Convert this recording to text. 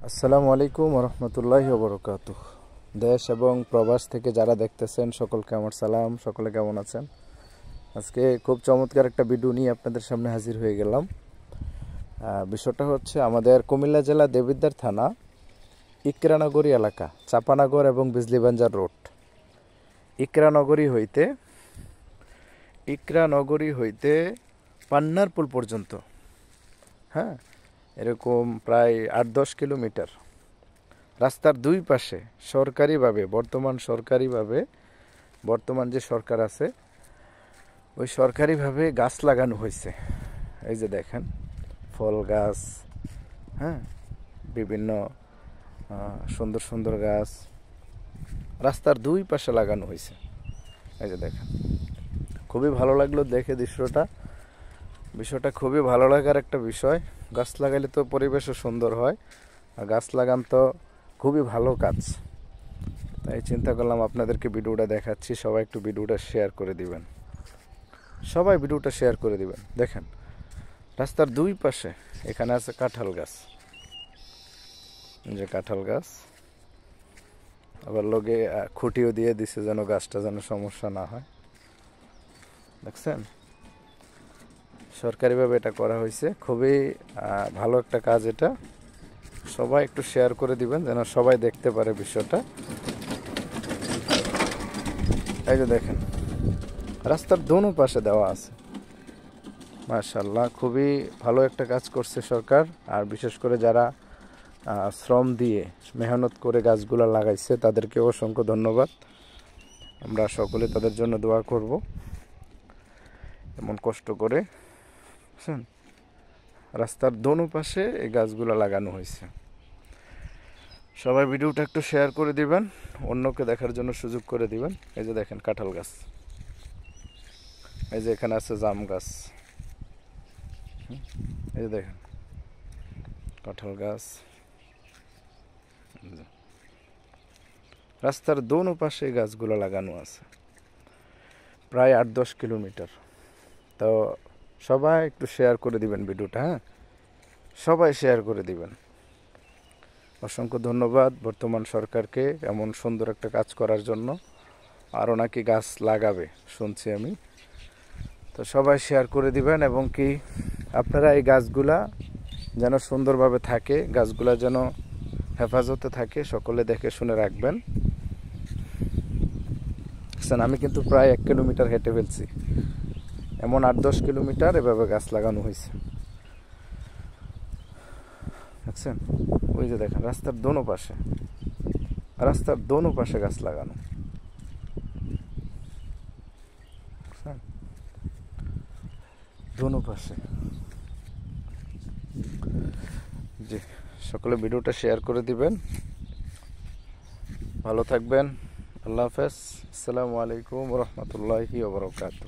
আসসালামু আলাইকুম রহমতুল্লাহি ওবরাকাতুহ। দেশ এবং প্রবাস থেকে যারা দেখতেছেন সকলকে আমার সালাম। সকলে কেমন আছেন? আজকে খুব চমৎকার একটা ভিডিও নিয়ে আপনাদের সামনে হাজির হয়ে গেলাম। বিষয়টা হচ্ছে আমাদের কুমিল্লা জেলা দেবিদ্বার থানা ইকরানগরী এলাকা, চাপানগর এবং বিজলিবাঞ্জার রোড। ইকরানগরী হইতে পান্নারপুল পর্যন্ত, হ্যাঁ, এরকম প্রায় 8-10 কিলোমিটার। রাস্তার দুই পাশে বর্তমান যে সরকার আছে ওই সরকারিভাবে গাছ লাগানো হয়েছে। এই যে দেখেন, ফল গাছ, হ্যাঁ, বিভিন্ন সুন্দর সুন্দর গাছ রাস্তার দুই পাশে লাগানো হয়েছে। এই যে দেখেন, খুবই ভালো লাগলো দেখে বিষয়টা খুবই ভালো লাগার একটা বিষয়। গাছ লাগাইলে তো পরিবেশও সুন্দর হয়, আর গাছ লাগান তো খুবই ভালো কাজ। তাই চিন্তা করলাম আপনাদেরকে ভিডিওটা দেখাচ্ছি। সবাই একটু ভিডিওটা শেয়ার করে দিবেন। দেখেন, রাস্তার দুই পাশে এখানে আছে কাঁঠাল গাছ, যে কাঁঠাল গাছ, আবার লগে খুঁটিও দিয়ে দিছে যেন গাছটা যেন সমস্যা না হয়। দেখছেন, সরকারিভাবে এটা করা হয়েছে। খুবই ভালো একটা কাজ এটা। সবাই একটু শেয়ার করে দিবেন যেন সবাই দেখতে পারে বিষয়টা। এই যে দেখেন, রাস্তার দোনো পাশে দেওয়া আছে। মাশাআল্লাহ, খুবই ভালো একটা কাজ করছে সরকার। আর বিশেষ করে যারা শ্রম দিয়ে মেহনত করে গাছগুলো লাগাইছে তাদেরকে অসংখ্য ধন্যবাদ। আমরা সকলে তাদের জন্য দোয়া করব। এমন কষ্ট করে রাস্তার দোনো পাশে এই গাছগুলো লাগানো হয়েছে। সবাই ভিডিওটা একটু শেয়ার করে দিবেন, অন্যকে দেখার জন্য সুযোগ করে দিবেন। এই যে দেখেন কাঁঠাল গাছ, এই যে এখানে আছে জাম গাছ, এই যে দেখেন কাঁঠাল গাছ। রাস্তার দোনো পাশে গাছগুলো লাগানো আছে, প্রায় 8-10 কিলোমিটার। তো সবাই একটু শেয়ার করে দিবেন ভিডিওটা, হ্যাঁ, সবাই শেয়ার করে দিবেন। অসংখ্য ধন্যবাদ বর্তমান সরকারকে এমন সুন্দর একটা কাজ করার জন্য। আরও নাকি গাছ লাগাবে শুনছি আমি। তো সবাই শেয়ার করে দিবেন, এবং কি আপনারা এই গাছগুলা যেন সুন্দরভাবে থাকে, গাছগুলা যেন হেফাজতে থাকে, সকলে দেখে শুনে রাখবেন। আমি কিন্তু প্রায় 1 কিলোমিটার হেঁটে ফেলছি। এমন 8-10 কিলোমিটার এভাবে গাছ লাগানো হয়েছে। দেখছেন, ওই যে দেখেন রাস্তার দোনো পাশে গাছ লাগানো। দোনো পাশে। জি, সকলে ভিডিওটা শেয়ার করে দিবেন। ভালো থাকবেন। আল্লাহ হাফেজ। আসসালামু আলাইকুম রহমতুল্লাহি ওয়া বারাকাতুহু।